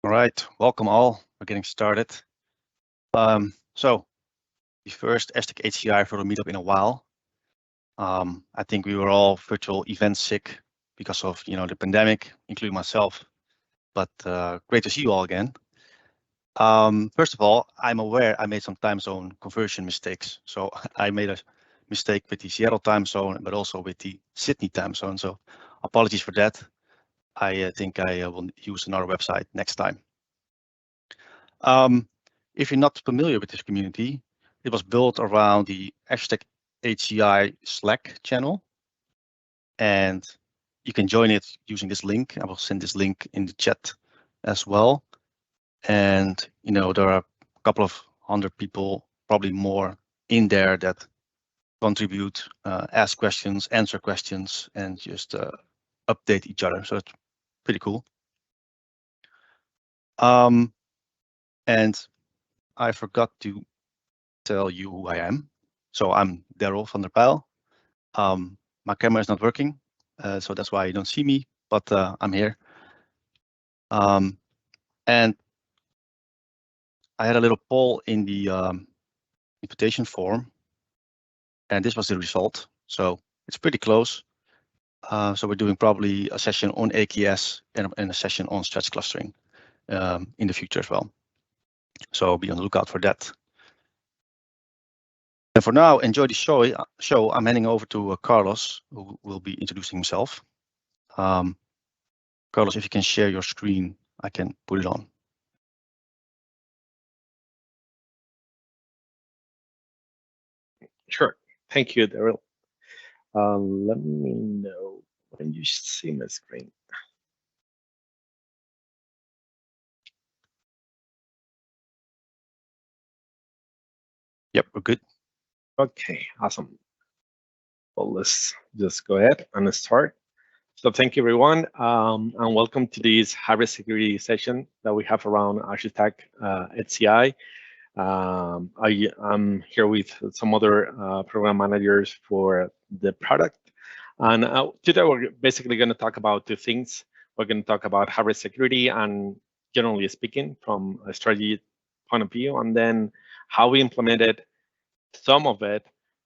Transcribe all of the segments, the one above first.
All right, welcome all. We're getting started. So the first Azure Stack HCI for the meetup in a while. I think we were all virtual event sick because of the pandemic, including myself. But great to see you all again. First of all, I'm aware I made some time zone conversion mistakes. So I made a mistake with the Seattle time zone, but also with the Sydney time zone. So apologies for that. I think I will use another website next time. If you're not familiar with this community, it was built around the Azure Stack HCI Slack channel, and you can join it using this link. I will send this link in the chat as well. And there are a couple of hundred people, probably more, in there that contribute, ask questions, answer questions, and just update each other. So it's pretty cool. And I forgot to tell you who I am. So I'm Daryl van der Pijl. My camera is not working, so that's why you don't see me, but I'm here. And I had a little poll in the invitation form, and this was the result. So it's pretty close. So we're doing probably a session on AKS and a session on stretch clustering in the future as well. So be on the lookout for that. And for now, enjoy the show. I'm handing over to Carlos, who will be introducing himself. Carlos, if you can share your screen, I can put it on. Sure. Thank you, Daryl. Let me know when you see my screen. Yep, we're good. Okay, awesome. Well, let's just go ahead and start. So thank you, everyone, and welcome to this hybrid security session that we have around Azure Stack HCI. I'm here with some other program managers for the product. And today we're basically going to talk about two things. We're going to talk about hybrid security and generally speaking from a strategy point of view, and then how we implemented some of it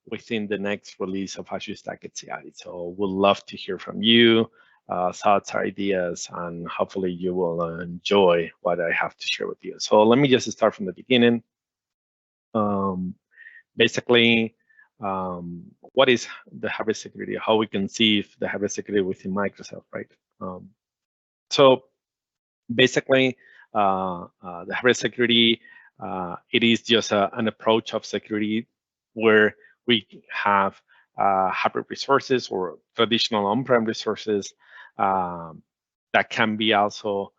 within the next release of Azure Stack HCI. So we'd love to hear from you, thoughts, ideas, and hopefully you will enjoy what I have to share with you. So let me just start from the beginning. Basically, what is the hybrid security? How we conceive the hybrid security within Microsoft, right? So basically, the hybrid security, it is just an approach of security where we have hybrid resources or traditional on-prem resources that can be also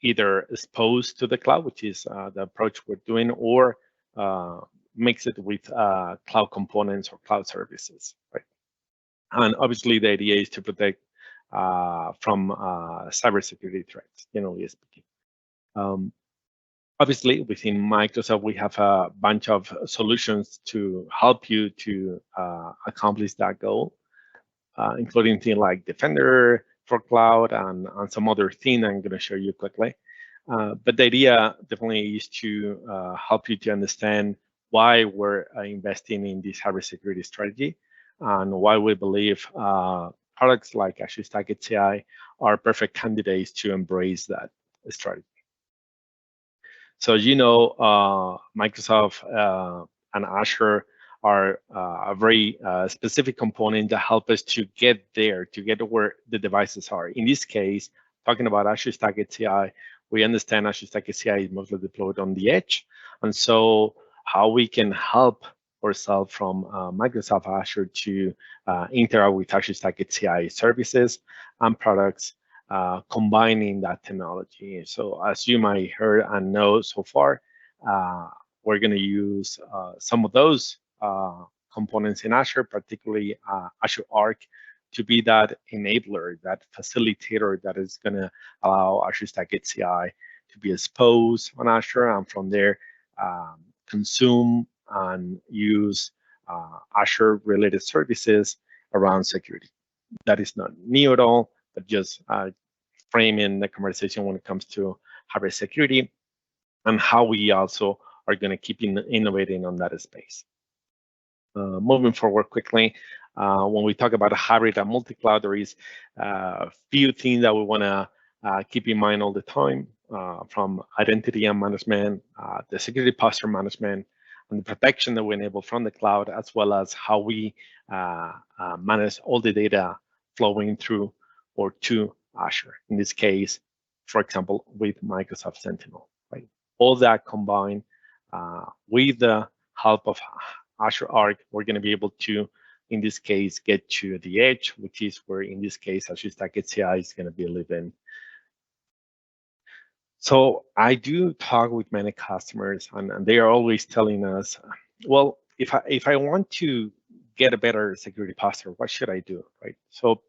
either exposed to the cloud, which is the approach we're doing, or mix it with cloud components or cloud services, right? And obviously, the idea is to protect from cybersecurity threats, generally speaking. Obviously, within Microsoft, we have a bunch of solutions to help you to accomplish that goal, including things like Defender for Cloud and some other thing I'm going to show you quickly. But the idea definitely is to help you to understand why we're investing in this hybrid security strategy and why we believe products like Azure Stack HCI are perfect candidates to embrace that strategy. So Microsoft and Azure are a very specific component that help us to get there, to get where the devices are. In this case, talking about Azure Stack HCI, we understand Azure Stack HCI is mostly deployed on the edge. And so how we can help ourselves from Microsoft Azure to interact with Azure Stack HCI services and products, combining that technology. So as you might heard and know so far, we're going to use some of those components in Azure, particularly Azure Arc, to be that enabler, that facilitator that is going to allow Azure Stack HCI to be exposed on Azure, and from there consume and use Azure-related services around security. That is not new at all, but just framing the conversation when it comes to hybrid security, and how we also are going to keep innovating on that space. Moving forward quickly, when we talk about a hybrid and multi-cloud, there is a few things that we want to keep in mind all the time, from identity and management, the security posture management, and the protection that we enable from the cloud, as well as how we manage all the data flowing through or to Azure. In this case, for example, with Microsoft Sentinel, right? All that combined with the help of Azure Arc, we're going to be able to, in this case, get to the edge, which is where, in this case, Azure Stack HCI is going to be living. So I do talk with many customers, and they are always telling us, well, if I want to get a better security posture, what should I do, right? So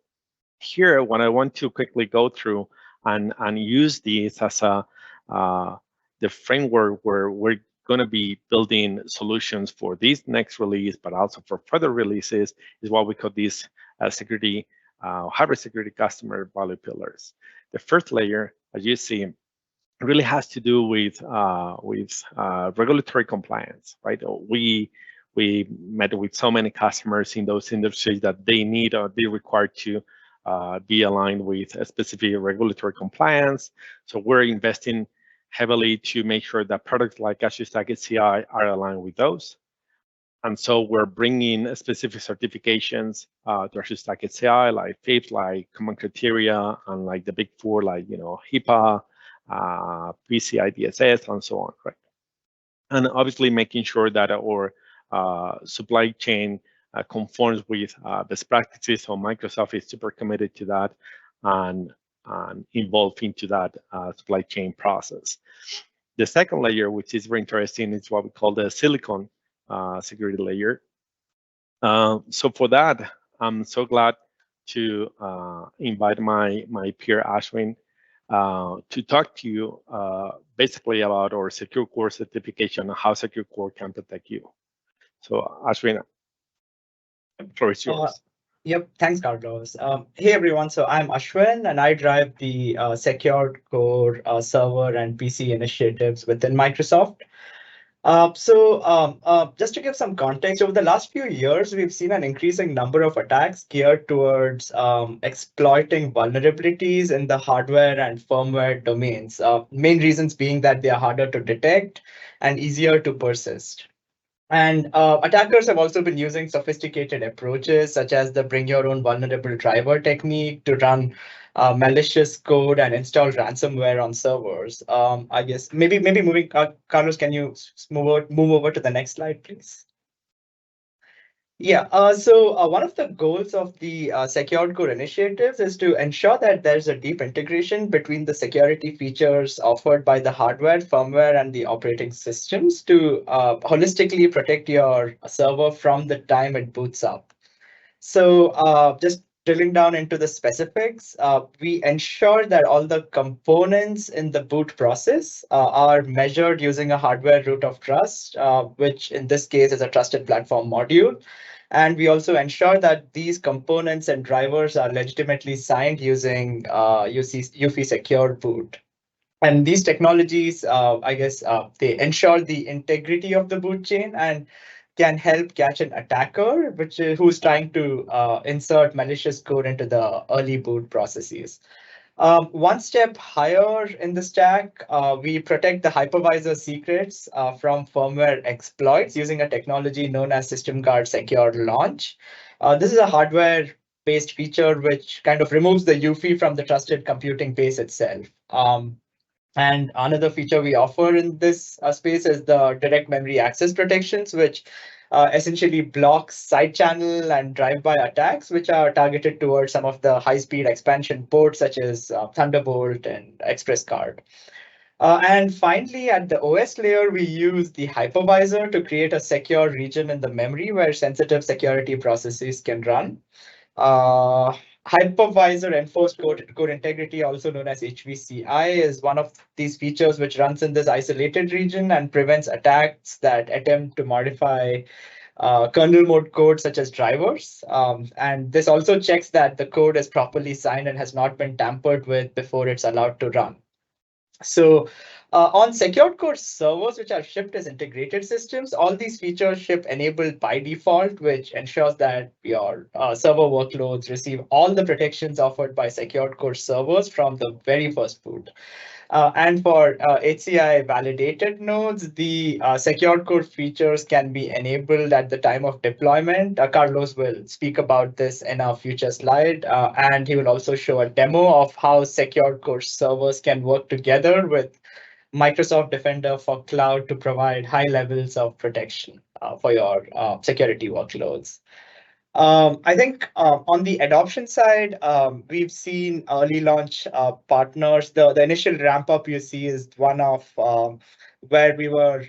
here, what I want to quickly go through and use this as the framework where we're going to be building solutions for this next release, but also for further releases, is what we call these security, hybrid security customer value pillars. The first layer, as you see, really has to do with regulatory compliance, right? We met with so many customers in those industries that they need or they require to be aligned with a specific regulatory compliance. So we're investing heavily to make sure that products like Azure Stack HCI are aligned with those. And so we're bringing specific certifications to Azure Stack HCI, like FIPS, like Common Criteria, and like the big four, like HIPAA, PCI DSS, and so on, right? And obviously making sure that our supply chain conforms with best practices. So Microsoft is super committed to that and involved into that supply chain process. The second layer, which is very interesting, is what we call the silicon security layer. So for that, I'm so glad to invite my peer Ashwin to talk to you basically about our Secure Core certification and how Secure Core can protect you. So Ashwin, the floor is yours. Yep, thanks, Carlos. Hey, everyone. So I'm Ashwin, and I drive the Secure Core server and PC initiatives within Microsoft. Just to give some context, over the last few years, we've seen an increasing number of attacks geared towards exploiting vulnerabilities in the hardware and firmware domains. Main reasons being that they are harder to detect and easier to persist. And attackers have also been using sophisticated approaches, such as the bring your own vulnerable driver technique, to run malicious code and install ransomware on servers. I guess maybe moving, Carlos, can you move over to the next slide, please? Yeah, one of the goals of the Secured Core initiatives is to ensure that there's a deep integration between the security features offered by the hardware, firmware, and the operating systems to holistically protect your server from the time it boots up. So just drilling down into the specifics, we ensure that all the components in the boot process are measured using a hardware root of trust, which in this case is a trusted platform module. And we also ensure that these components and drivers are legitimately signed using UFI Secure Boot. And these technologies, they ensure the integrity of the boot chain and can help catch an attacker, who's trying to insert malicious code into the early boot processes. One step higher in the stack, we protect the hypervisor secrets from firmware exploits using a technology known as System Guard Secure Launch. This is a hardware-based feature which kind of removes the UFI from the trusted computing base itself. And another feature we offer in this space is the direct memory access protections, which essentially blocks side channel and drive-by attacks, which are targeted towards some of the high-speed expansion ports, such as Thunderbolt and Express Card. And finally, at the OS layer, we use the hypervisor to create a secure region in the memory where sensitive security processes can run. Hypervisor enforced code integrity, also known as HVCI, is one of these features which runs in this isolated region and prevents attacks that attempt to modify kernel mode code such as drivers. And this also checks that the code is properly signed and has not been tampered with before it's allowed to run. So on secured core servers, which are shipped as integrated systems, all these features ship enabled by default, which ensures that your server workloads receive all the protections offered by secured core servers from the very first boot. And for HCI validated nodes, the secured core features can be enabled at the time of deployment. Carlos will speak about this in our future slide, and he will also show a demo of how secured core servers can work together with Microsoft Defender for Cloud to provide high levels of protection for your security workloads. I think on the adoption side, we've seen early launch partners. The initial ramp up you see is one of where we were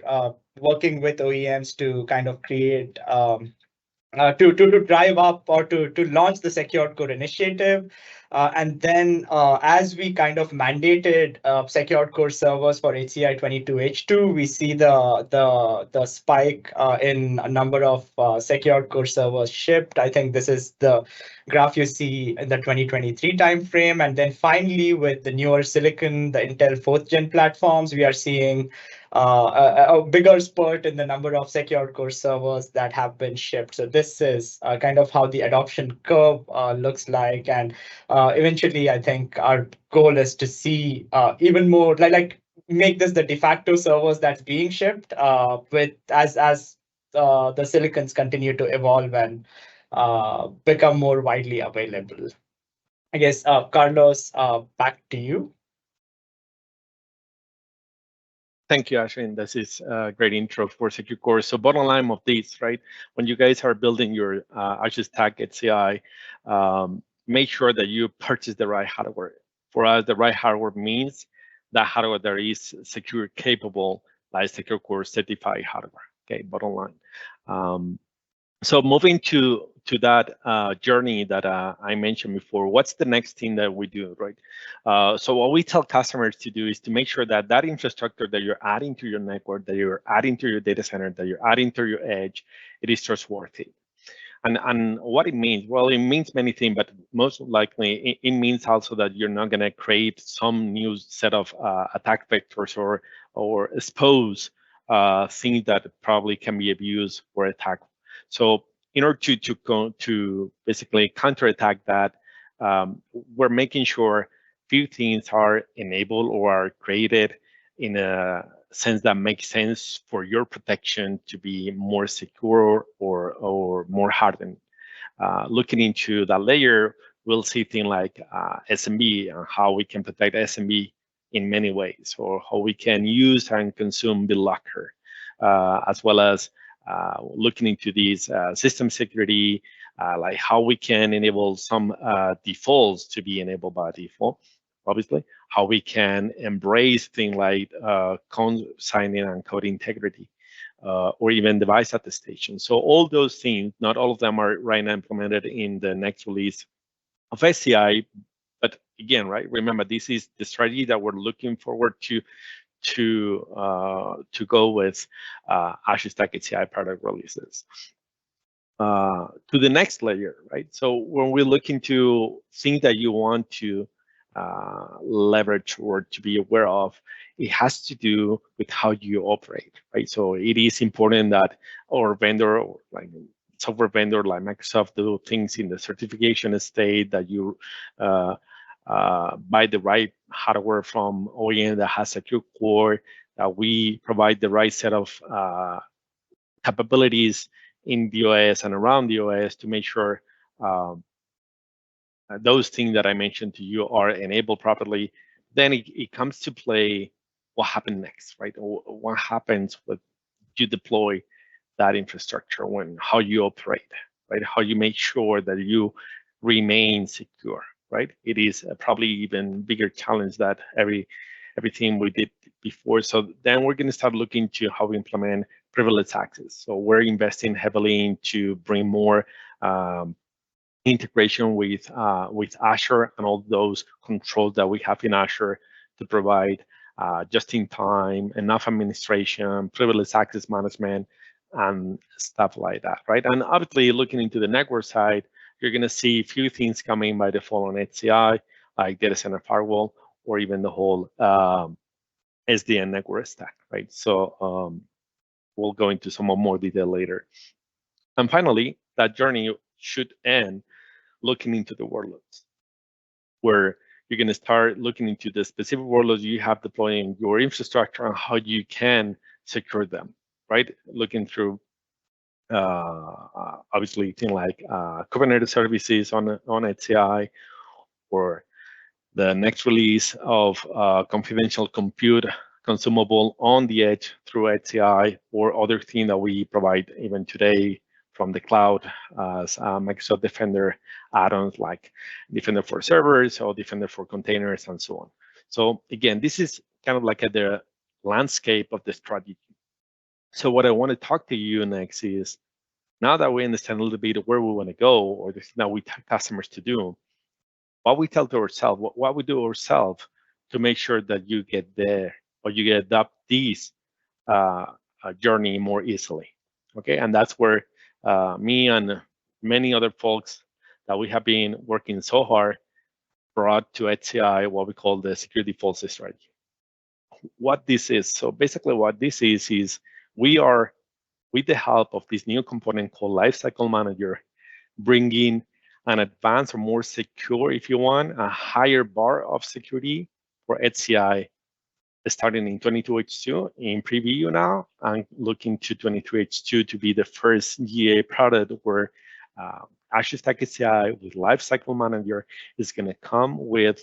working with OEMs to kind of create to drive up or to launch the secured core initiative. And then as we kind of mandated secured core servers for HCI 22H2, we see the spike in a number of secured core servers shipped. I think this is the graph you see in the 2023 timeframe. And then finally, with the newer silicon, the Intel 4th gen platforms, we are seeing a bigger spurt in the number of secured core servers that have been shipped. So this is kind of how the adoption curve looks like. And eventually, I think our goal is to see even more like make this the de facto servers that's being shipped with as the silicons continue to evolve and become more widely available. I guess, Carlos, back to you. Thank you, Ashwin. This is a great intro for Secure Core. So bottom line of this, right? When you guys are building your Azure Stack HCI, make sure that you purchase the right hardware. For us, the right hardware means that hardware that is secure capable, like Secure Core certified hardware. Okay, bottom line. So moving to that journey that I mentioned before, what's the next thing that we do, right? So what we tell customers to do is to make sure that that infrastructure that you're adding to your network, that you're adding to your data center, that you're adding to your edge, it is trustworthy. And what it means, well, it means many things, but most likely it means also that you're not going to create some new set of attack vectors or expose things that probably can be abused or attacked. So in order to basically counterattack that, we're making sure few things are enabled or are created in a sense that makes sense for your protection to be more secure or more hardened. Looking into that layer, we'll see things like SMB and how we can protect SMB in many ways, or how we can use and consume BitLocker, as well as looking into these system security, like how we can enable some defaults to be enabled by default, obviously, how we can embrace things like signing and code integrity, or even device attestation. So all those things, not all of them are right now implemented in the next release of SCI, but again, right, remember, this is the strategy that we're looking forward to go with Azure Stack HCI product releases. To the next layer, right? So when we look into things that you want to leverage or to be aware of, it has to do with how you operate, right? So it is important that our vendor, like software vendor like Microsoft, do things in the certification state, that you buy the right hardware from OEM that has secure core, that we provide the right set of capabilities in the OS and around the OS to make sure those things that I mentioned to you are enabled properly. Then it comes to play what happens next, right? What happens when you deploy that infrastructure, how you operate, right? How you make sure that you remain secure, right? It is probably even bigger challenge that everything we did before. So then we're going to start looking to how we implement privileged access. So we're investing heavily into bring more integration with Azure and all those controls that we have in Azure to provide just in time, enough administration, privileged access management, and stuff like that, right? And obviously, looking into the network side, you're going to see a few things coming by default on HCI, like data center firewall, or even the whole SDN network stack, right? So we'll go into some more detail later. And finally, that journey should end looking into the workloads, where you're going to start looking into the specific workloads you have deploying your infrastructure and how you can secure them, right? Looking through obviously things like Kubernetes services on HCI, or the next release of confidential compute consumable on the edge through HCI, or other things that we provide even today from the cloud as Microsoft Defender add-ons like Defender for servers or Defender for containers and so on. So again, this is kind of like the landscape of the strategy. So what I want to talk to you next is, now that we understand a little bit where we want to go, or the thing that we tell customers to do, what we tell to ourselves, what we do ourselves to make sure that you get there, or you get adopt this journey more easily. Okay, and that's where me and many other folks that we have been working so hard brought to HCI what we call the security default strategy. What this is, so basically what this is we are, with the help of this new component called Lifecycle Manager, bringing an advanced or more secure, if you want, a higher bar of security for HCI, starting in 22H2 in preview now, and looking to 23H2 to be the first GA product where Azure Stack HCI with Lifecycle Manager is going to come with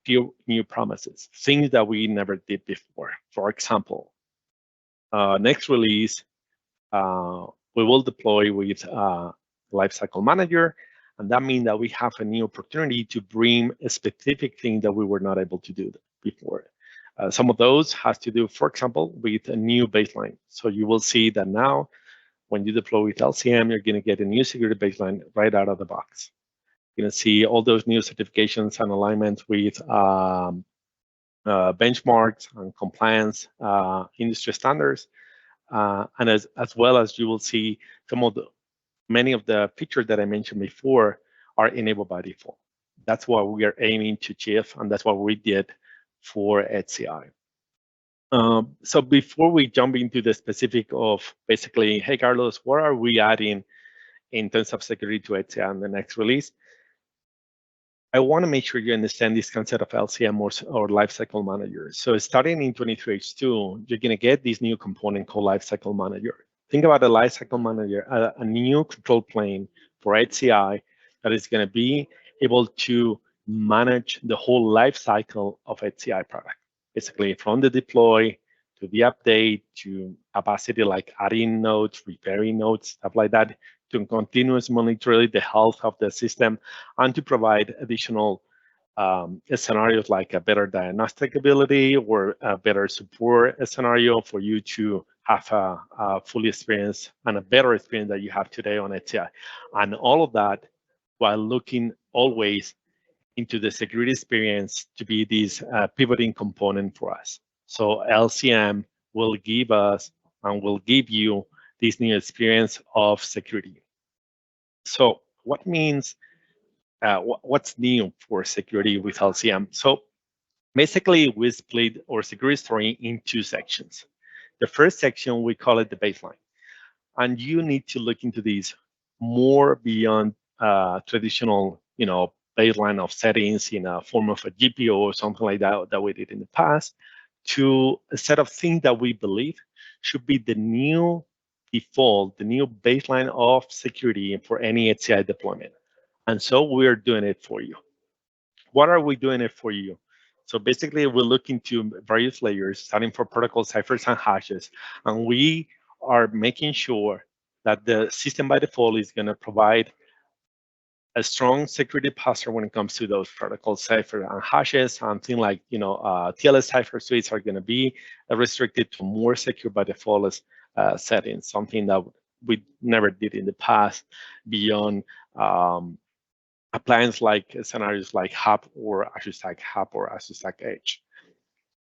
few new promises, things that we never did before. For example, next release, we will deploy with Lifecycle Manager, and that means that we have a new opportunity to bring a specific thing that we were not able to do before. Some of those has to do, for example, with a new baseline. So you will see that now, when you deploy with LCM, you're going to get a new security baseline right out of the box. You're going to see all those new certifications and alignments with benchmarks and compliance industry standards. And as well as you will see many of the features that I mentioned before are enabled by default. That's what we are aiming to achieve, and that's what we did for HCI. So before we jump into the specific of basically, hey, Carlos, what are we adding in terms of security to HCI on the next release? I want to make sure you understand this concept of LCM or Lifecycle Manager. So starting in 23H2, you're going to get this new component called Lifecycle Manager. Think about a Lifecycle Manager, a new control plane for HCI that is going to be able to manage the whole life cycle of HCI product. Basically, from the deploy to the update to capacity like adding nodes, repairing nodes, stuff like that, to continuous monitoring the health of the system, and to provide additional scenarios like a better diagnostic ability or a better support scenario for you to have a full experience and a better experience that you have today on HCI. And all of that while looking always into the security experience to be this pivoting component for us. So LCM will give us and will give you this new experience of security. So what means, what's new for security with LCM? So basically, we split our security story in two sections. The first section, we call it the baseline. And you need to look into these more beyond traditional, baseline of settings in a form of a GPO or something like that we did in the past, to a set of things that we believe should be the new default, the new baseline of security for any HCI deployment. And so we're doing it for you. What are we doing it for you? So basically, we look into various layers, starting from protocol ciphers and hashes, and we are making sure that the system by default is going to provide a strong security posture when it comes to those protocol ciphers and hashes, and things like TLS cipher suites are going to be restricted to more secure by default settings, something that we never did in the past beyond appliance like scenarios like HAP or Azure Stack HAP or Azure Stack Edge.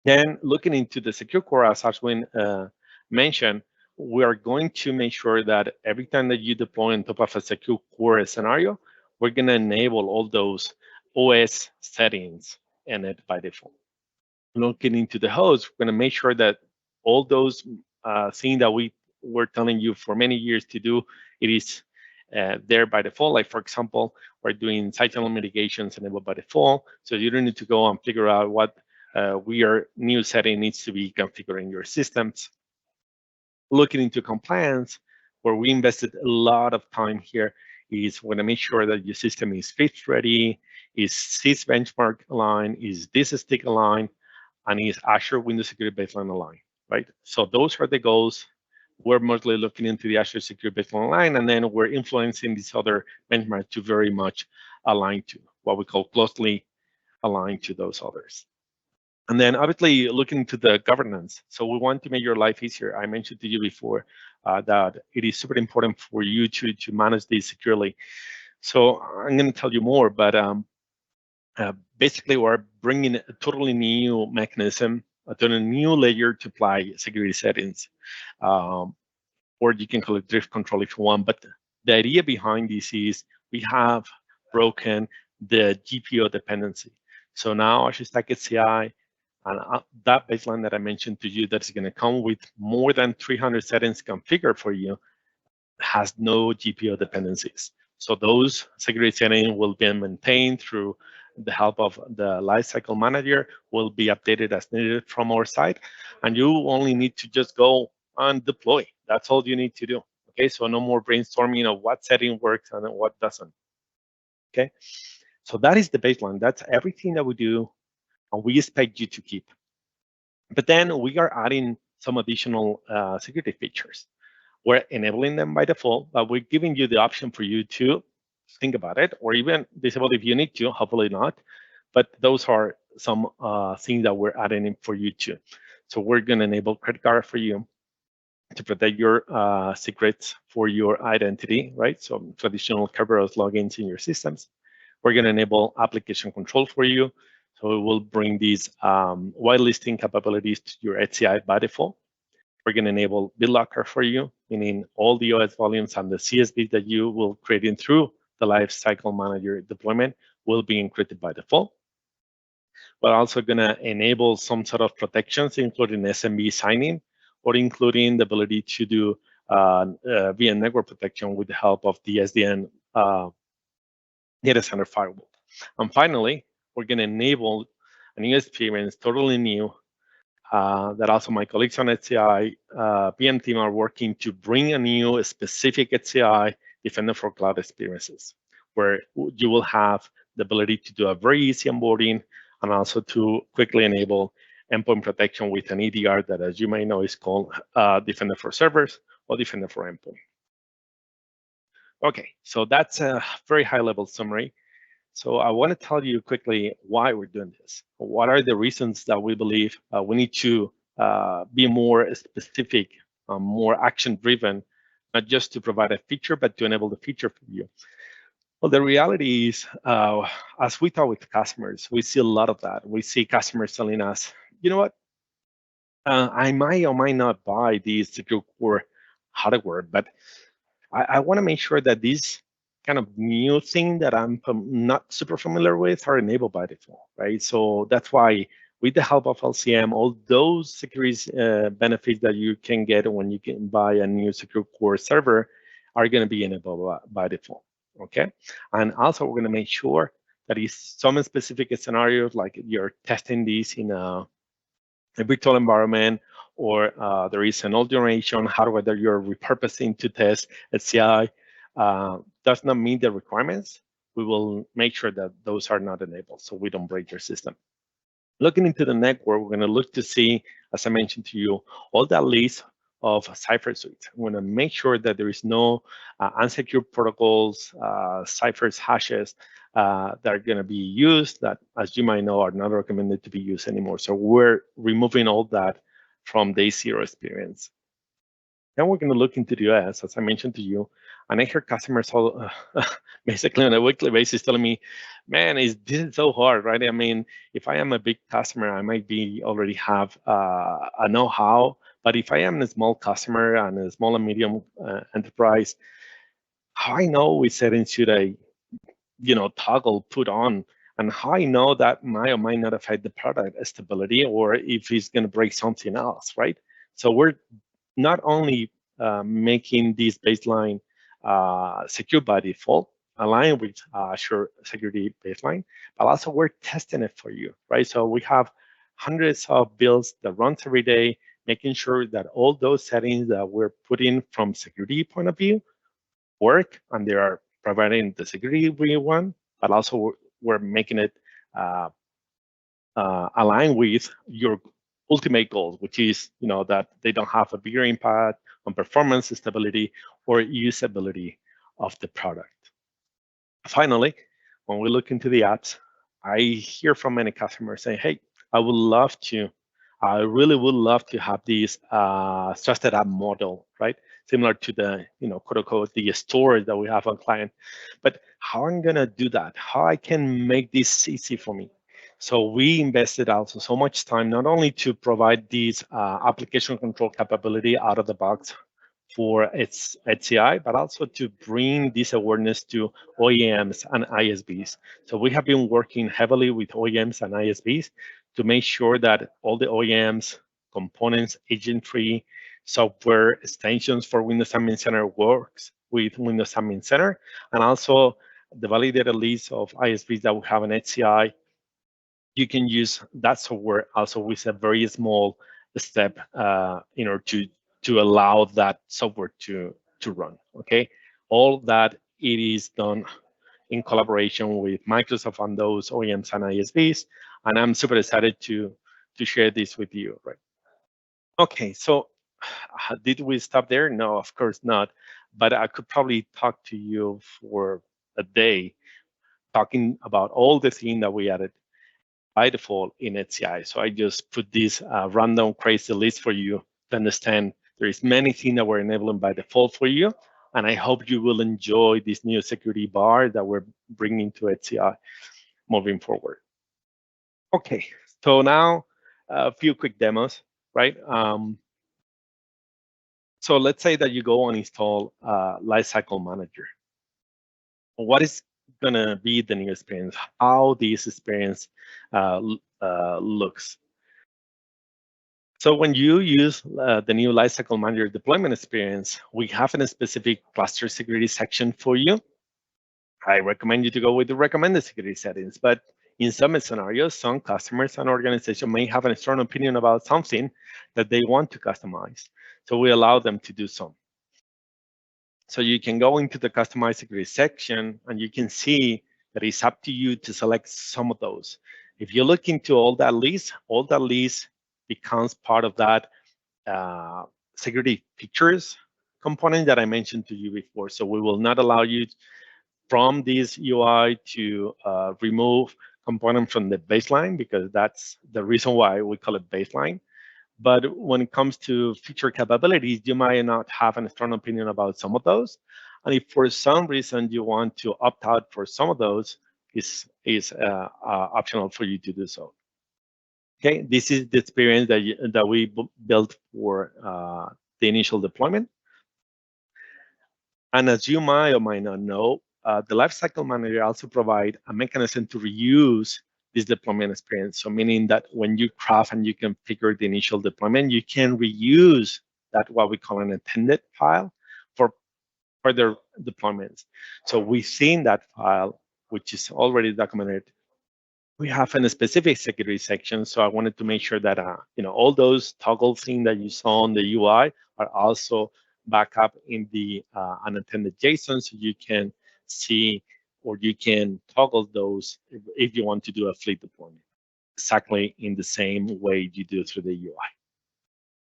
Then looking into the secure core, as Ashwin mentioned, we are going to make sure that every time that you deploy on top of a secure core scenario, we're going to enable all those OS settings in it by default. looking into the host, we're going to make sure that all those things that we were telling you for many years to do, it is there by default. Like, for example, we're doing side channel mitigations enabled by default, so you don't need to go and figure out what new setting needs to be configured in your systems. Looking into compliance, where we invested a lot of time here, is we're going to make sure that your system is FIPS ready, is SIS benchmark aligned, is this stick aligned, and is Azure Windows Security Baseline aligned, right? So those are the goals. We're mostly looking into the Azure Security Baseline aligned, and then we're influencing these other benchmarks to very much align to what we call closely aligned to those others. And then obviously looking into the governance. So we want to make your life easier. I mentioned to you before that it is super important for you to manage these securely. So I'm going to tell you more, but basically we're bringing a totally new mechanism, a totally new layer to apply security settings, or you can call it drift control if you want. But the idea behind this is we have broken the GPO dependency. So now Azure Stack HCI and that baseline that I mentioned to you that's going to come with more than 300 settings configured for you has no GPO dependencies. So those security settings will be maintained through the help of the Lifecycle Manager, will be updated as needed from our side, and you only need to just go and deploy. That's all you need to do. Okay, so no more brainstorming of what setting works and what doesn't. Okay, so that is the baseline. That's everything that we do, and we expect you to keep. But then we are adding some additional security features. We're enabling them by default, but we're giving you the option for you to think about it, or even disable if you need to, hopefully not. But those are some things that we're adding in for you too. So we're going to enable credit card for you to protect your secrets for your identity, right? So traditional Kerberos logins in your systems. We're going to enable application control for you. So it will bring these whitelisting capabilities to your HCI by default. We're going to enable BitLocker for you, meaning all the OS volumes and the CSV that you will create in through the Lifecycle Manager deployment will be encrypted by default. We're also going to enable some sort of protections, including SMB signing, or including the ability to do VM network protection with the help of the SDN data center firewall. And finally, we're going to enable a new experience, totally new, that also my colleagues on HCI PM team are working to bring a new specific HCI Defender for Cloud experiences, where you will have the ability to do a very easy onboarding and also to quickly enable endpoint protection with an EDR that, as you may know, is called Defender for Servers or Defender for Endpoint. Okay, so that's a very high-level summary. So I want to tell you quickly why we're doing this. What are the reasons that we believe we need to be more specific, more action-driven, not just to provide a feature, but to enable the feature for you? Well, the reality is, as we talk with customers, we see a lot of that. We see customers telling us, you know what, I might or might not buy these secure core hardware, but I want to make sure that these kind of new thing that I'm not super familiar with are enabled by default, right? So that's why with the help of LCM, all those security benefits that you can get when you can buy a new secure core server are going to be enabled by default, okay? And also we're going to make sure that is some specific scenarios, like you're testing these in a virtual environment, or there is an old generation hardware that you're repurposing to test HCI, does not meet the requirements, we will make sure that those are not enabled so we don't break your system. Looking into the network, we're going to look to see, as I mentioned to you, all that list of cipher suites. We're going to make sure that there is no unsecured protocols, ciphers, hashes that are going to be used that, as you might know, are not recommended to be used anymore. So we're removing all that from day zero experience. Then we're going to look into the US, as I mentioned to you, and I hear customers all, basically on a weekly basis telling me, man, this is so hard, right? I mean, if I am a big customer, I might be already have a know-how, but if I am a small customer and a small and medium enterprise, how I know which settings should I, toggle, put on, and how I know that might or might not affect the product stability, or if it's going to break something else, right? So we're not only making this baseline secure by default, aligned with Azure Security Baseline, but also we're testing it for you, right? So we have hundreds of builds that runs every day, making sure that all those settings that we're putting from security point of view work, and they are providing the security we want, but also we're making it align with your ultimate goal, which is that they don't have a bigger impact on performance, stability, or usability of the product. Finally, when we look into the apps, I hear from many customers saying, "Hey, I really would love to have this trusted app model, right? Similar to the quote unquote the store that we have on client, but how I'm gonna do that? How I can make this easy for me?" So we invested also so much time not only to provide this application control capability out of the box for its HCI, but also to bring this awareness to OEMs and ISVs. So we have been working heavily with OEMs and ISVs to make sure that all the OEMs, components, agent-free, software extensions for Windows Admin Center works with Windows Admin Center, and also the validated list of ISVs that we have in HCI. You can use that software also with a very small step in order to allow that software to run. Okay, all that it is done in collaboration with Microsoft and those OEMs and ISVs, and I'm super excited to share this with you. Right? Okay, so did we stop there? No, of course not. But I could probably talk to you for a day, talking about all the things that we added by default in HCI. So I just put this random crazy list for you to understand there is many things that we're enabling by default for you. And I hope you will enjoy this new security bar that we're bringing to HCI moving forward. Okay, so now a few quick demos, right? So let's say that you go and install Lifecycle Manager. What is going to be the new experience? How this experience looks? So when you use the new Lifecycle Manager deployment experience, we have a specific cluster security section for you. I recommend you to go with the recommended security settings, but in some scenarios, some customers and organizations may have a strong opinion about something that they want to customize. So we allow them to do so. So you can go into the customized security section and you can see that it's up to you to select some of those. If you look into all that list becomes part of that security features component that I mentioned to you before. So we will not allow you from this UI to remove component from the baseline, because that's the reason why we call it baseline. But when it comes to feature capabilities, you might not have a strong opinion about some of those. And if for some reason you want to opt out for some of those, is optional for you to do so. Okay, this is the experience that we built for the initial deployment. And as you might or might not know, the Lifecycle Manager also provide a mechanism to reuse this deployment experience. So meaning that when you craft and you configure the initial deployment, you can reuse that, what we call an intended file, for further deployments. So within that file, which is already documented, we have a specific security section. So I wanted to make sure that all those toggle things that you saw on the UI are also back up in the unattended JSON, so you can see or you can toggle those if you want to do a fleet deployment, exactly in the same way you do through the UI.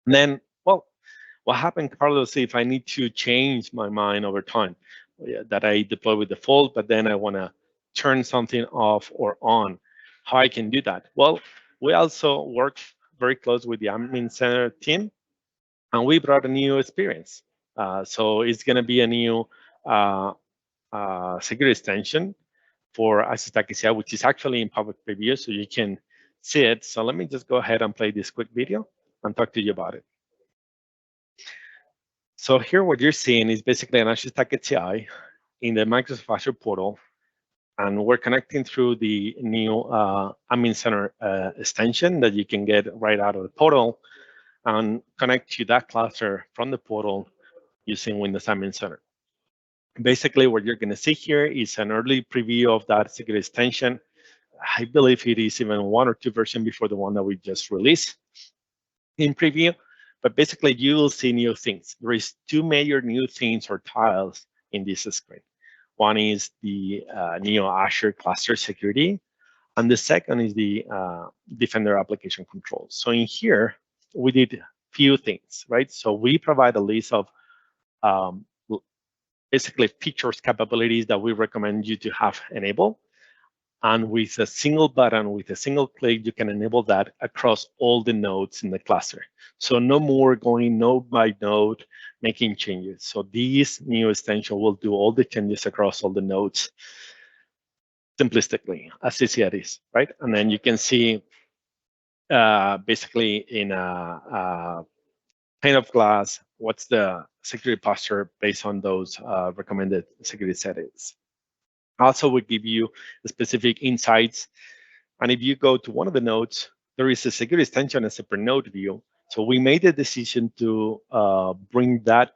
And then, well, what happened, Carlos, if I need to change my mind over time, that I deploy with default, but then I want to turn something off or on, how I can do that? Well, we also work very close with the Admin Center team, and we brought a new experience. So it's going to be a new security extension for Azure Stack HCI, which is actually in public preview, so you can see it. So let me just go ahead and play this quick video and talk to you about it. So here what you're seeing is basically an Azure Stack HCI in the Microsoft Azure portal And we're connecting through the new Admin Center extension that you can get right out of the portal and connect to that cluster from the portal using Windows Admin Center. Basically, what you're going to see here is an early preview of that security extension. I believe it is even 1 or 2 versions before the one that we just released in preview. But basically, you will see new things. There is 2 major new things or tiles in this screen. One is the new Azure Cluster Security, and the second is the Defender Application Control. So in here, we did few things, right? So we provide a list of basically features, capabilities that we recommend you to have enabled. And with a single button, with a single click, you can enable that across all the nodes in the cluster. So no more going node by node, making changes. So this new extension will do all the changes across all the nodes simplistically, as easy as it is, right? And then you can see basically in a pane of glass, what's the security posture based on those recommended security settings. Also, we give you specific insights. And if you go to one of the nodes, there is a security extension as a per node view. So we made the decision to bring that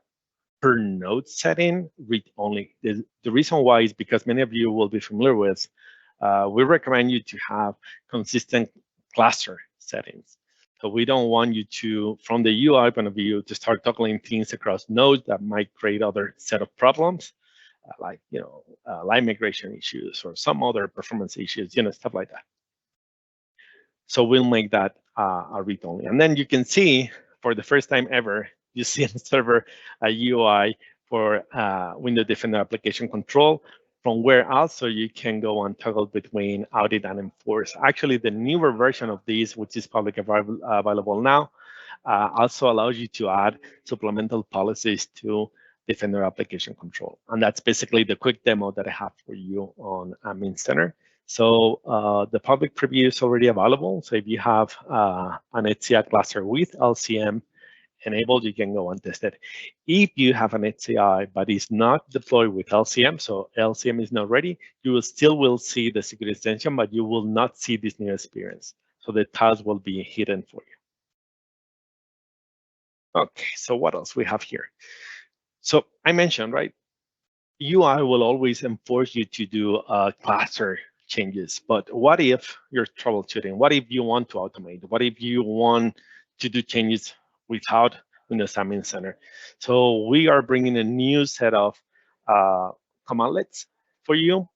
per node setting read only. The reason why is because many of you will be familiar with, we recommend you to have consistent cluster settings. So we don't want you to, from the UI point of view, to start toggling things across nodes that might create other set of problems, like line migration issues or some other performance issues, stuff like that. So we'll make that a read only. And then you can see, for the first time ever, you see on the server a UI for Windows Defender Application Control, from where also you can go and toggle between audit and enforce. Actually, the newer version of this, which is publicly available now, also allows you to add supplemental policies to Defender Application Control. And that's basically the quick demo that I have for you on Admin Center. So the public preview is already available. So if you have an HCI cluster with LCM enabled, you can go and test it. If you have an HCI but is not deployed with LCM, so LCM is not ready, you will still see the security extension, but you will not see this new experience. So the tiles will be hidden for you. Okay, so what else we have here? So I mentioned, right, UI will always enforce you to do cluster changes. But what if you're troubleshooting? What if you want to automate? What if you want to do changes without Windows Admin Center? So we are bringing a new set of commandlets for you.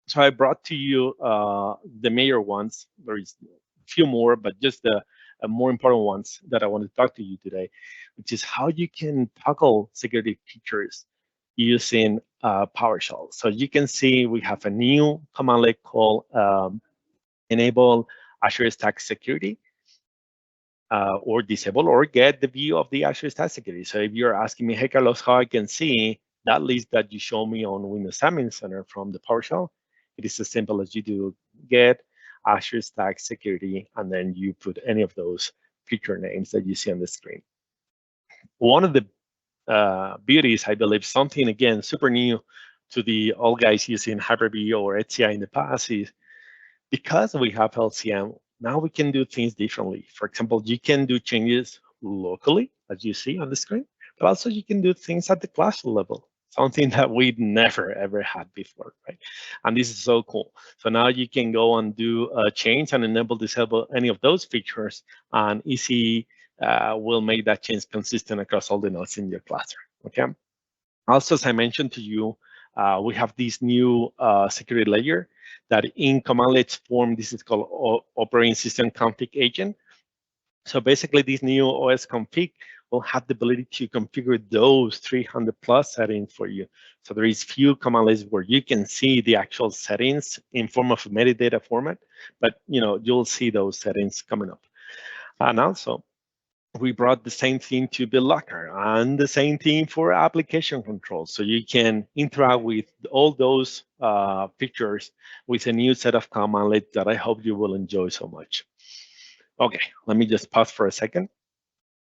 So I brought to you the major ones. There is a few more, but just the more important ones that I want to talk to you today, which is how you can toggle security features using PowerShell. So you can see we have a new commandlet called enable Azure Stack Security, or disable or get the view of the Azure Stack Security. So if you're asking me, hey, Carlos, how I can see that list that you show me on Windows Admin Center from the PowerShell, it is as simple as you do get Azure Stack Security, and then you put any of those feature names that you see on the screen. One of the beauties, I believe, something again super new to the old guys using Hyper-V or HCI in the past, is because we have LCM, now we can do things differently. For example, you can do changes locally, as you see on the screen, but also you can do things at the cluster level, something that we never ever had before, right? And this is so cool. So now you can go and do a change and enable, disable any of those features, and easy will make that change consistent across all the nodes in your cluster, okay? Also, as I mentioned to you, we have this new security layer that in commandlets form, this is called operating system config agent. So basically this new OS config will have the ability to configure those 300 plus settings for you. So there is few commandlets where you can see the actual settings in form of metadata format, but you'll see those settings coming up. And also, we brought the same thing to BitLocker and the same thing for application control. So you can interact with all those features with a new set of commandlets that I hope you will enjoy so much. Okay, let me just pause for a second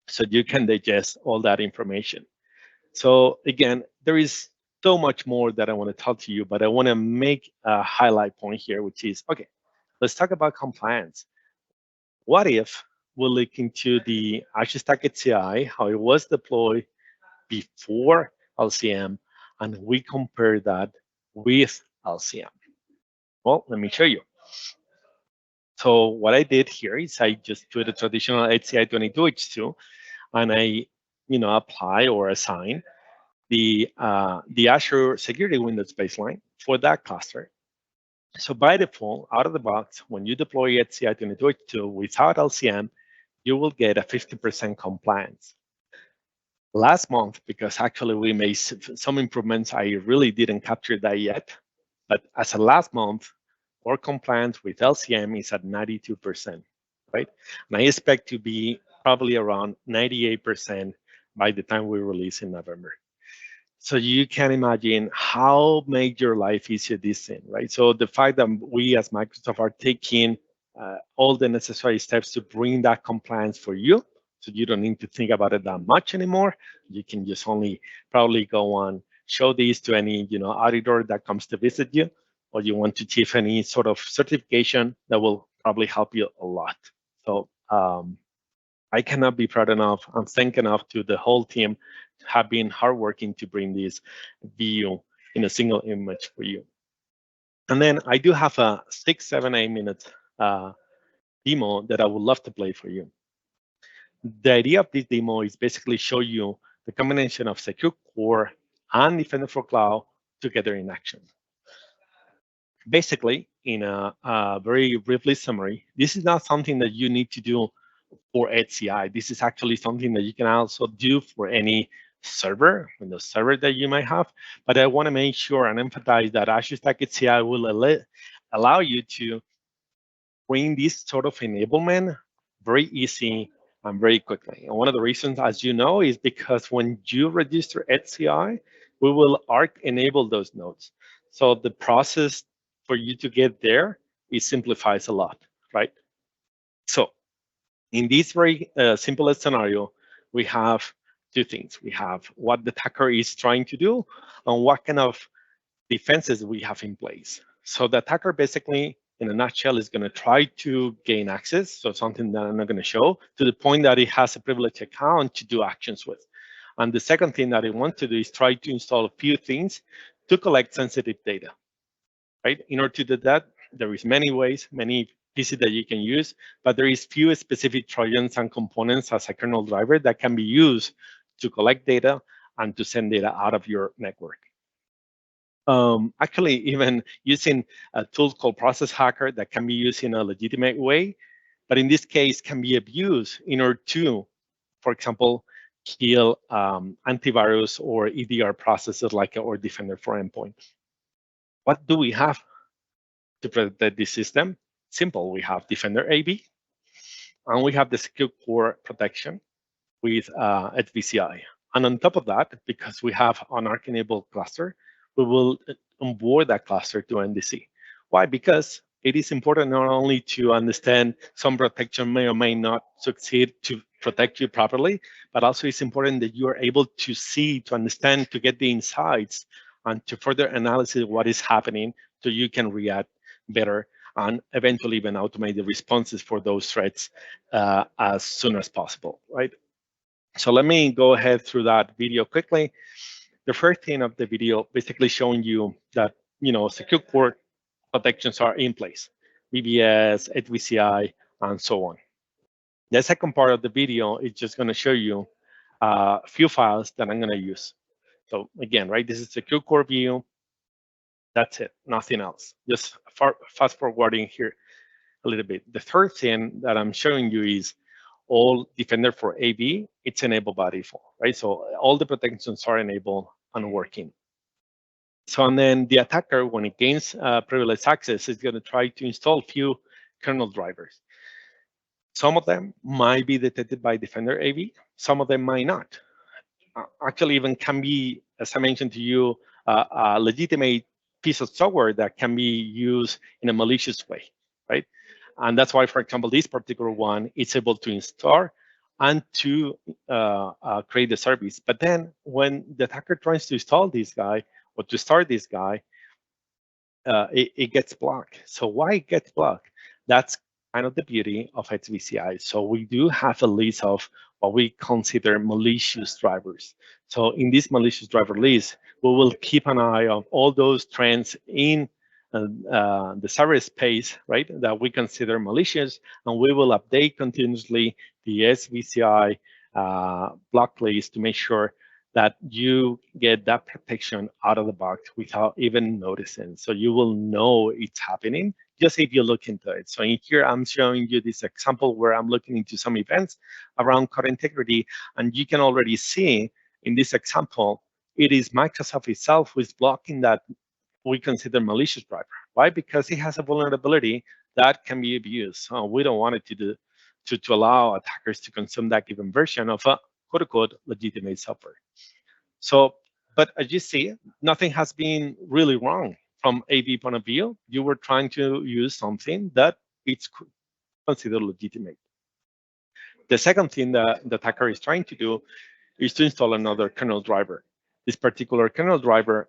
so you can digest all that information. So again, there is so much more that I want to talk to you, but I want to make a highlight point here, which is, okay, let's talk about compliance. What if we look into the Azure Stack HCI, how it was deployed before LCM, and we compare that with LCM? Well, let me show you. So what I did here is I just do the traditional HCI 22H2, and I, apply or assign the Azure Security Windows baseline for that cluster. So by default, out of the box, when you deploy HCI 22H2 without LCM, you will get a 50% compliance. Last month, because actually we made some improvements, I really didn't capture that yet. But as of last month, our compliance with LCM is at 92%, right? And I expect to be probably around 98% by the time we release in November. So you can imagine how major life easier this thing, right? So the fact that we as Microsoft are taking all the necessary steps to bring that compliance for you, so you don't need to think about it that much anymore. You can just only probably go on, show these to any auditor that comes to visit you, or you want to achieve any sort of certification that will probably help you a lot. So I cannot be proud enough and thank enough to the whole team have been hardworking to bring this view in a single image for you. And then I do have a 6, 7, 8 minute demo that I would love to play for you. The idea of this demo is basically show you the combination of Secure Core and Defender for Cloud together in action. Basically, in a very briefly summary, this is not something that you need to do for HCI. This is actually something that you can also do for any server, Windows server that you might have. But I want to make sure and emphasize that Azure Stack HCI will allow you to bring this sort of enablement very easy and very quickly. And one of the reasons, as you know, is because when you register HCI, we will ARC enable those nodes. So the process for you to get there, it simplifies a lot, right? So in this very simplest scenario, we have two things. We have what the attacker is trying to do and what kind of defenses we have in place. So the attacker basically, in a nutshell, is going to try to gain access, so something that I'm not going to show, to the point that it has a privileged account to do actions with. And the second thing that it wants to do is try to install a few things to collect sensitive data, right? In order to do that, there is many ways, many pieces that you can use, but there is few specific Trojans and components as a kernel driver that can be used to collect data and to send data out of your network. Actually, even using a tool called Process Hacker that can be used in a legitimate way, but in this case can be abused in order to, for example, kill antivirus or EDR processes like or Defender for Endpoint. What do we have to protect this system? Simple, we have Defender AV, and we have the Secure Core protection with HVCI. And on top of that, because we have an ARC-enabled cluster, we will onboard that cluster to NDC. Why? Because it is important not only to understand some protection may or may not succeed to protect you properly, but also it's important that you are able to see, to understand, to get the insights, and to further analysis what is happening so you can react better and eventually even automate the responses for those threats as soon as possible, right? So let me go ahead through that video quickly. The first thing of the video basically showing you that, Secure Core protections are in place, BBS, HVCI, and so on. The second part of the video is just going to show you a few files that I'm going to use. So again, right, this is Secure Core view. That's it, nothing else. Just fast forwarding here a little bit. The third thing that I'm showing you is all Defender for AV, it's enabled by default, right? So all the protections are enabled and working. So and then the attacker, when it gains privileged access, is going to try to install a few kernel drivers. Some of them might be detected by Defender AV, some of them might not. Actually, even can be, as I mentioned to you, a legitimate piece of software that can be used in a malicious way, right? And that's why, for example, this particular one, it's able to install and to create the service. But then when the attacker tries to install this guy, or to start this guy, it gets blocked. So why it gets blocked? That's kind of the beauty of HCI. So we do have a list of what we consider malicious drivers. So in this malicious driver list, we will keep an eye on all those trends in the cyberspace, right, that we consider malicious, and we will update continuously the SVCI block list to make sure that you get that protection out of the box without even noticing. So you will know it's happening just if you look into it. So in here, I'm showing you this example where I'm looking into some events around code integrity, and you can already see in this example, it is Microsoft itself who is blocking that we consider malicious driver. Why? Because it has a vulnerability that can be abused. We don't want it to allow attackers to consume that given version of a quote unquote legitimate software. So, but as you see, nothing has been really wrong from AV point of view. You were trying to use something that it's considered legitimate. The second thing that the attacker is trying to do is to install another kernel driver. This particular kernel driver,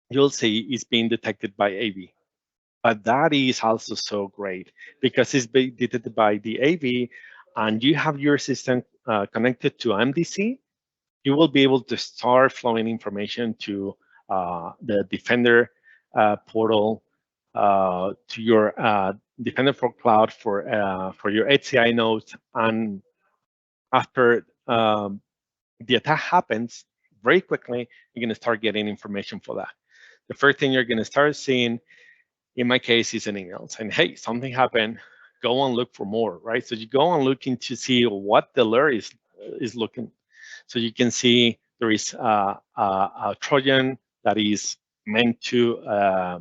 you'll see, is being detected by AV. But that is also so great because it's being detected by the AV, and you have your system connected to MDC. You will be able to start flowing information to the Defender portal, to your Defender for Cloud for your HCI nodes. And after the attack happens, very quickly, you're going to start getting information for that. The first thing you're going to start seeing, in my case, is an email saying, hey, something happened. Go and look for more, right? So you go and looking to see what the alert is looking. So you can see there is a Trojan that is meant to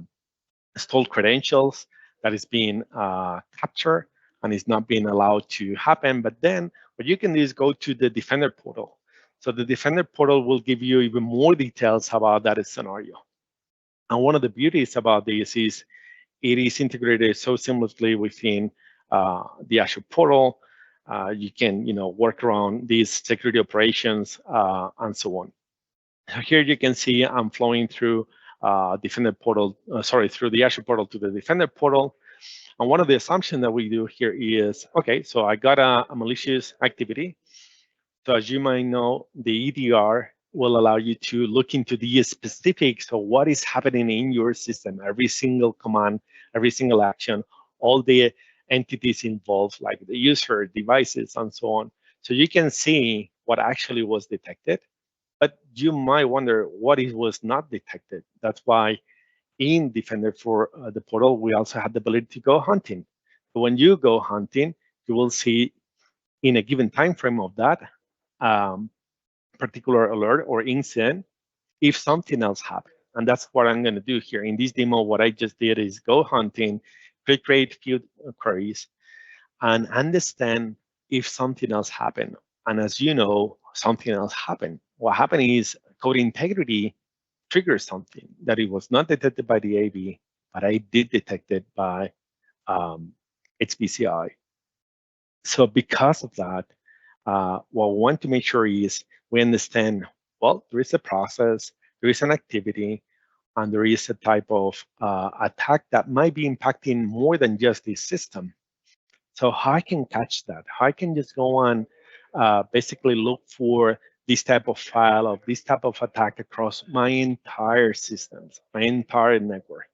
stole credentials that is being captured and is not being allowed to happen. But then what you can do is go to the Defender portal. So the Defender portal will give you even more details about that scenario. And one of the beauties about this is it is integrated so seamlessly within the Azure portal. You can, work around these security operations and so on. So here you can see I'm flowing through Defender portal, through the Azure portal to the Defender portal. And one of the assumptions that we do here is, okay, so I got a malicious activity. So as you might know, the EDR will allow you to look into the specifics of what is happening in your system, every single command, every single action, all the entities involved, like the user, devices, and so on. So you can see what actually was detected, but you might wonder what it was not detected. That's why in Defender for the portal, we also have the ability to go hunting. So when you go hunting, you will see in a given time frame of that particular alert or incident if something else happened. And that's what I'm going to do here. In this demo, what I just did is go hunting, create few queries, and understand if something else happened. And as you know, something else happened. What happened is code integrity triggers something that it was not detected by the AV, but I did detect it by HBCI. So because of that, what we want to make sure is we understand, well, there is a process, there is an activity, and there is a type of attack that might be impacting more than just this system. So how I can catch that? How I can just go on, basically look for this type of file of this type of attack across my entire systems, my entire network.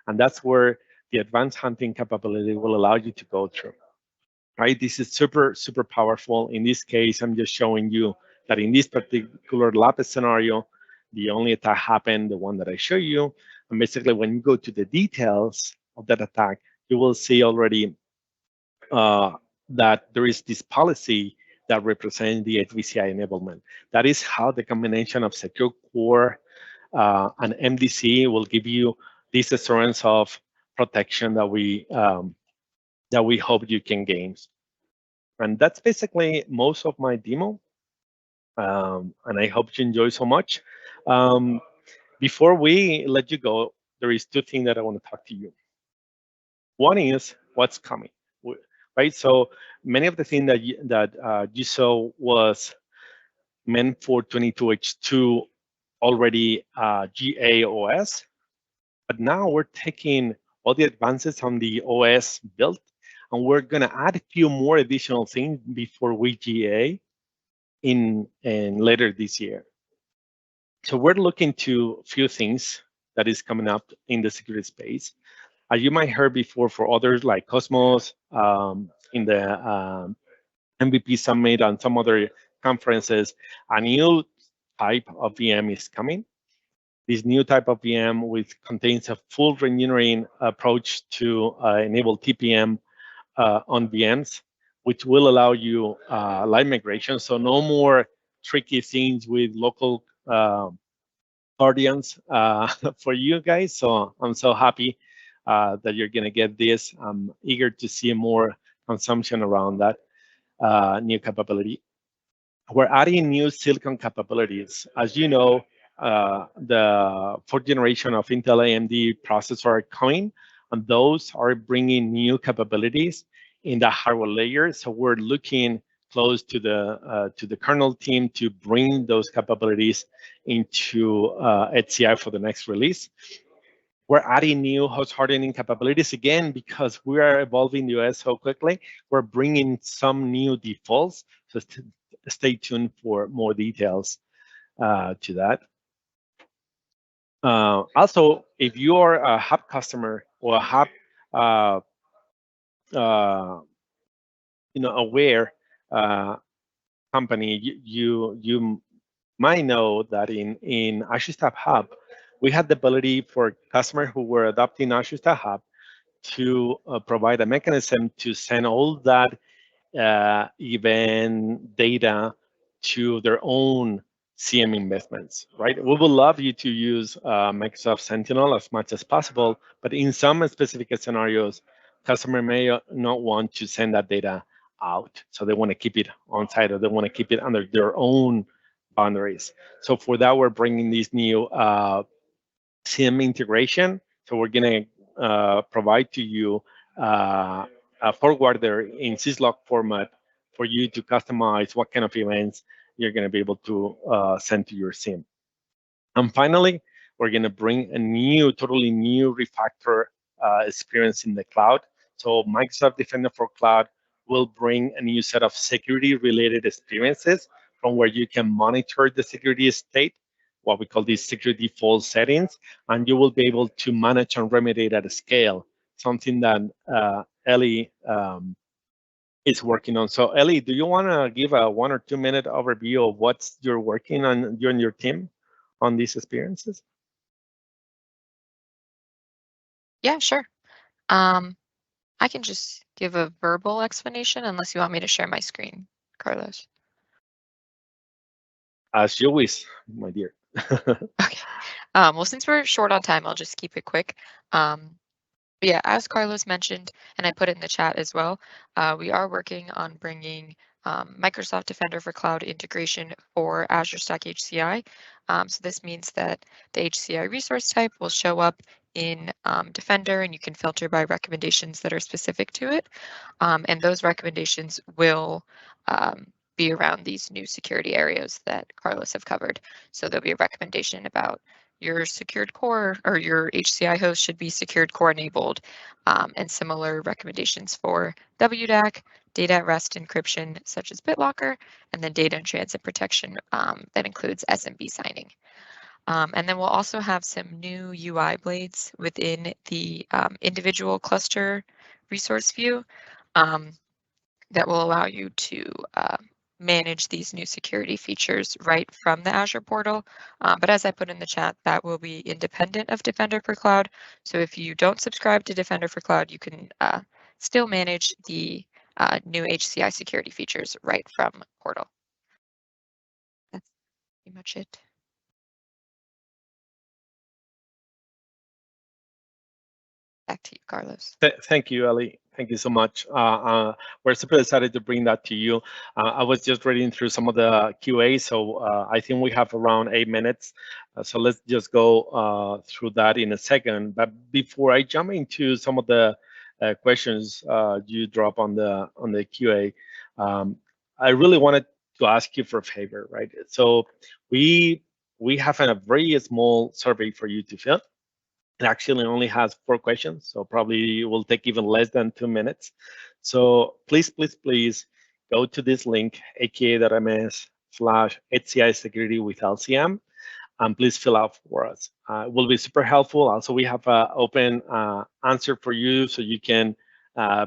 And that's where the advanced hunting capability will allow you to go through. Right? This is super, super powerful. In this case, I'm just showing you that in this particular lab scenario, the only attack happened, the one that I show you. And basically, when you go to the details of that attack, you will see already that there is this policy that represents the HVCI enablement. That is how the combination of secure core and MDC will give you this assurance of protection that we hope you can gain. And that's basically most of my demo. And I hope you enjoy so much. Before we let you go, there is two things that I want to talk to you. One is what's coming, right? So many of the things that you saw was meant for 22H2 already GA OS, but now we're taking all the advances on the OS build, and we're going to add a few more additional things before we GA in later this year. So we're looking to a few things that is coming up in the security space. As you might heard before, for others like Cosmos, in the MVP Summit and some other conferences, a new type of VM is coming. This new type of VM contains a full reengineering approach to enable TPM on VMs, which will allow you live migration. So no more tricky things with local guardians for you guys. So I'm so happy that you're going to get this. I'm eager to see more consumption around that new capability. We're adding new silicon capabilities. As you know, the fourth generation of Intel AMD processors are coming, and those are bringing new capabilities in the hardware layer. So we're looking close to the kernel team to bring those capabilities into HCI for the next release. We're adding new host hardening capabilities again because we are evolving the OS so quickly. We're bringing some new defaults, so stay tuned for more details to that. Also, if you are a hub customer or a hub aware company, you might know that in Azure Stack Hub, we had the ability for customers who were adopting Azure Stack Hub to provide a mechanism to send all that event data to their own CM investments, right? We would love you to use Microsoft Sentinel as much as possible, but in some specific scenarios, customer may not want to send that data out. So they want to keep it on site, or they want to keep it under their own boundaries. So for that, we're bringing this new CM integration. So we're going to provide to you a forwarder in syslog format for you to customize what kind of events you're going to be able to send to your SIEM. And finally, we're going to bring a totally new refactor experience in the cloud. So Microsoft Defender for Cloud will bring a new set of security-related experiences from where you can monitor the security state, what we call these security default settings, and you will be able to manage and remediate at a scale, something that Ellie is working on. So Ellie, do you want to give a 1 or 2 minute overview of what you're working on, you and your team, on these experiences? Yeah, sure. I can just give a verbal explanation unless you want me to share my screen, Carlos. As you wish, my dear. Okay. Well, since we're short on time, I'll just keep it quick. Yeah, as Carlos mentioned, and I put it in the chat as well, we are working on bringing Microsoft Defender for Cloud integration for Azure Stack HCI. So this means that the HCI resource type will show up in Defender, and you can filter by recommendations that are specific to it. And those recommendations will be around these new security areas that Carlos have covered. So there'll be a recommendation about your secured core, or your HCI host should be secured core enabled, and similar recommendations for WDAC, data at rest encryption such as BitLocker, and then data in transit protection that includes SMB signing. And then we'll also have some new UI blades within the individual cluster resource view that will allow you to manage these new security features right from the Azure portal. But as I put in the chat, that will be independent of Defender for Cloud. So if you don't subscribe to Defender for Cloud, you can still manage the new HCI security features right from portal. That's pretty much it. Back to you, Carlos. Thank you, Ellie. Thank you so much. We're super excited to bring that to you. I was just reading through some of the QA, so I think we have around 8 minutes. So let's just go through that in a second. But before I jump into some of the questions you drop on the QA, I really wanted to ask you for a favor, right? So we we have a very small survey for you to fill. It actually only has 4 questions, so probably will take even less than 2 minutes. So please, please, please go to this link, aka.ms/HCI security with LCM, and please fill out for us. It will be super helpful. Also, we have an open answer for you, so you can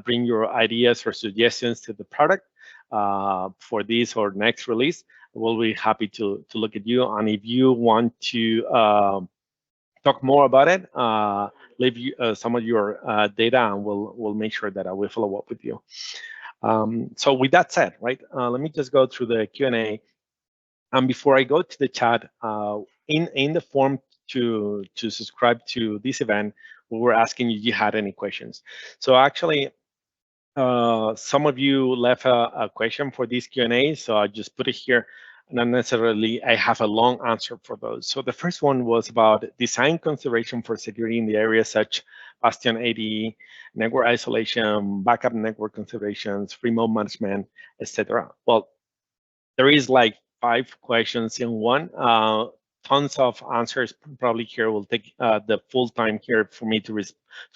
bring your ideas or suggestions to the product for this or next release. We'll be happy to look at you. And if you want to talk more about it, leave you, some of your data, and we'll make sure that I will follow up with you. So with that said, right, let me just go through the Q&A. And before I go to the chat, in the form to subscribe to this event, we were asking if you had any questions. So actually, some of you left a question for this Q&A, so I just put it here. Not necessarily I have a long answer for those. So the first one was about design consideration for security in the areas such Bastion AD, network isolation, backup network considerations, remote management, etc. Well, there is like 5 questions in one. Tons of answers probably here will take the full time here for me to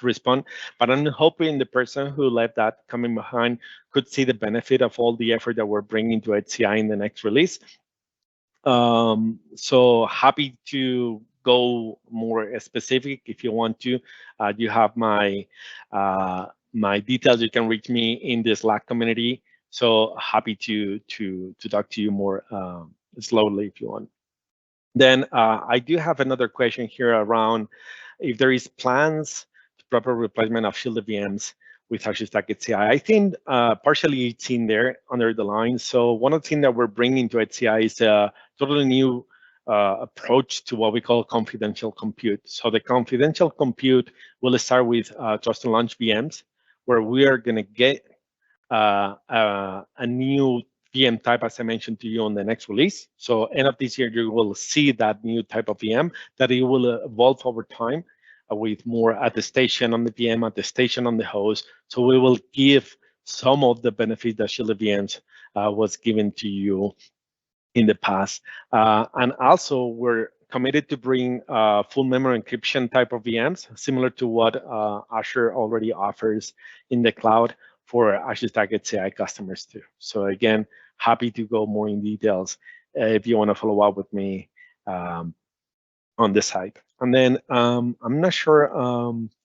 respond. But I'm hoping the person who left that coming behind could see the benefit of all the effort that we're bringing to HCI in the next release. So happy to go more specific if you want to. You have my my details. You can reach me in the Slack community. So happy to talk to you more slowly if you want. Then I do have another question here around if there is plans to proper replacement of shielded VMs with Azure Stack HCI. I think partially it's in there under the line. So one of the things that we're bringing to HCI is a totally new approach to what we call confidential compute. So the confidential compute will start with trust and launch VMs, where we are going to get a new VM type, as I mentioned to you on the next release. So end of this year, you will see that new type of VM that it will evolve over time with more attestation on the VM, attestation on the host. So we will give some of the benefits that shielded VMs was given to you in the past. And also we're committed to bring full memory encryption type of VMs, similar to what Azure already offers in the cloud for Azure Stack HCI customers too. So again, happy to go more in details if you want to follow up with me on this side. And then I'm not sure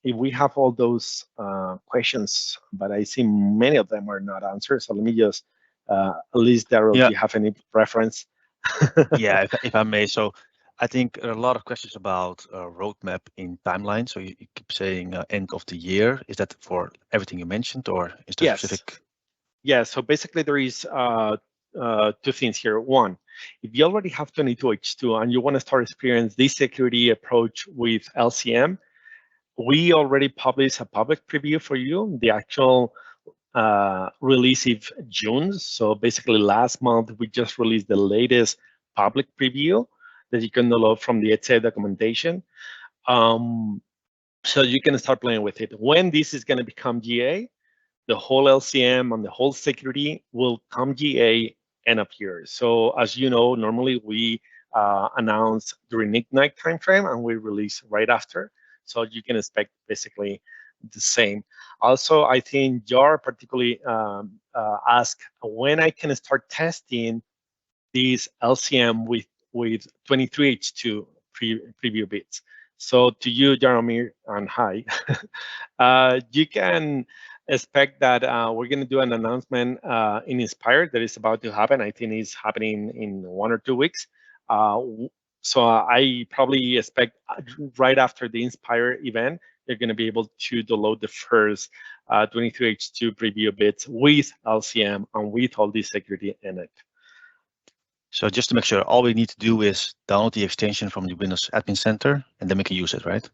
if we have all those questions, but I see many of them are not answered. So let me just, at least Daryl, do you have any preference? Yeah, if I may. So I think there are a lot of questions about roadmap in timeline. So you keep saying end of the year. Is that for everything you mentioned, or is there specific? Yeah, so basically there is 2 things here. One, if you already have 22H2 and you want to start experience this security approach with LCM, we already published a public preview for you. The actual release is June. So basically last month, we just released the latest public preview that you can download from the HCI documentation. So you can start playing with it. When this is going to become GA, the whole LCM and the whole security will come GA end of year. So as you know, normally we announce during Ignite timeframe and we release right after. So you can expect basically the same. Also, I think Jar particularly asked when I can start testing these LCM with 23H2 preview bits. So to you, Jaromir, and hi, you can expect that we're going to do an announcement in Inspire that is about to happen. I think it's happening in 1 or 2 weeks. So I probably expect right after the Inspire event, you're going to be able to download the first 23H2 preview bits with LCM and with all this security in it. So just to make sure, all we need to do is download the extension from the Windows Admin Center, and then we can use it, right?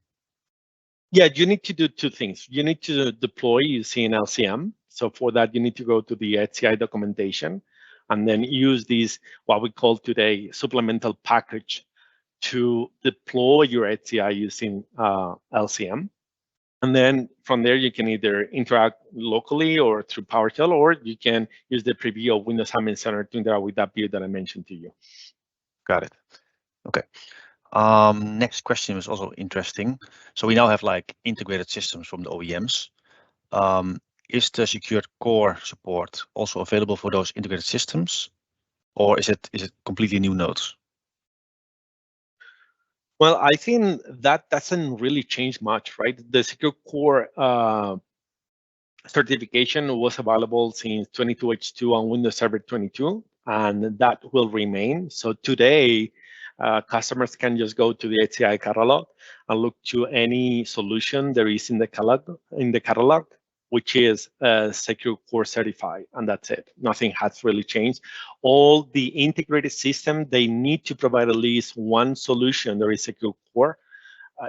Yeah, you need to do 2 things. You need to deploy using LCM. So for that, you need to go to the HCI documentation and then use this, what we call today, supplemental package to deploy your HCI using LCM. And then from there, you can either interact locally or through PowerShell, or you can use the preview of Windows Admin Center to interact with that view that I mentioned to you. Got it. Okay. Next question was also interesting. So we now have like integrated systems from the OEMs. Is the secured core support also available for those integrated systems, or is it completely new nodes? Well, I think that doesn't really change much, right? The secure core certification was available since 22H2 on Windows Server 22, and that will remain. So today, customers can just go to the HCI catalog and look to any solution there is in the catalog, which is secure core certified, and that's it. Nothing has really changed. All the integrated system, they need to provide at least one solution that is secure core.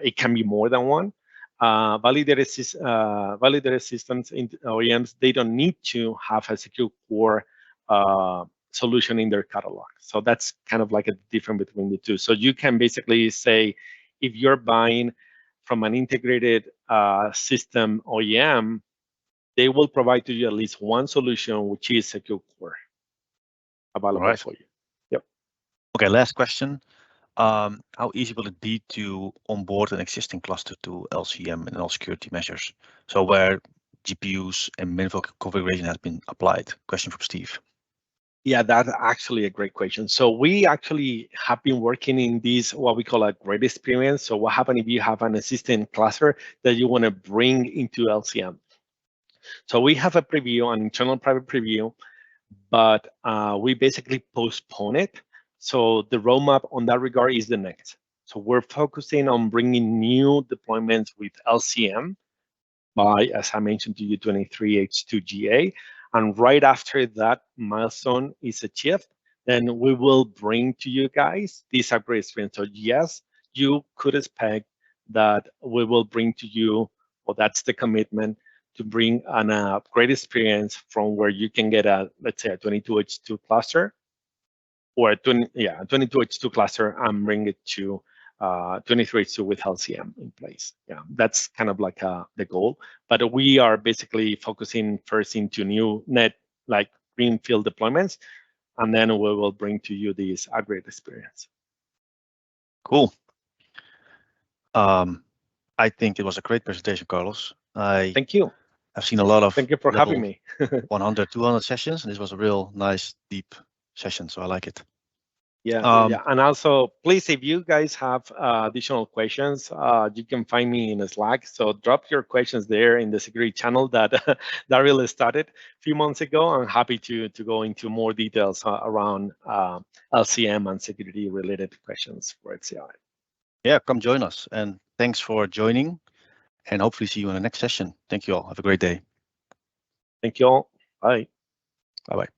It can be more than one. Validated systems in OEMs, they don't need to have a secure core solution in their catalog. So that's kind of like a difference between the two. So you can basically say, if you're buying from an integrated system OEM, they will provide to you at least one solution, which is secure core available for you. Yep. Okay, last question. How easy will it be to onboard an existing cluster to LCM and all security measures? So where GPUs and minimal configuration has been applied? Question from Steve. Yeah, that's actually a great question. So we actually have been working in this, what we call a great experience. So what happens if you have an existing cluster that you want to bring into LCM? So we have a preview, an internal private preview, but we basically postpone it. So the roadmap on that regard is the next. So we're focusing on bringing new deployments with LCM by, as I mentioned to you, 23H2 GA. And right after that milestone is achieved, then we will bring to you guys this upgrade experience. So yes, you could expect that we will bring to you, or that's the commitment, to bring an upgrade experience from where you can get a, let's say, a 22H2 cluster, or a 22H2 cluster, and bring it to 23H2 with LCM in place. Yeah, that's kind of like the goal. But we are basically focusing first into new net, like greenfield deployments, and then we will bring to you this upgrade experience. Cool. I think it was a great presentation, Carlos. Thank you. I've seen a lot of Thank you for having me. 100, 200 sessions, and this was a real nice, deep session, so I like it. Yeah, yeah. And also, please, if you guys have additional questions, you can find me in Slack. So drop your questions there in the security channel that Daryl started a few months ago. I'm happy to go into more details around LCM and security related questions for HCI. Yeah, come join us. And thanks for joining, and hopefully see you in the next session. Thank you all. Have a great day. Thank you all. Bye. Bye-bye.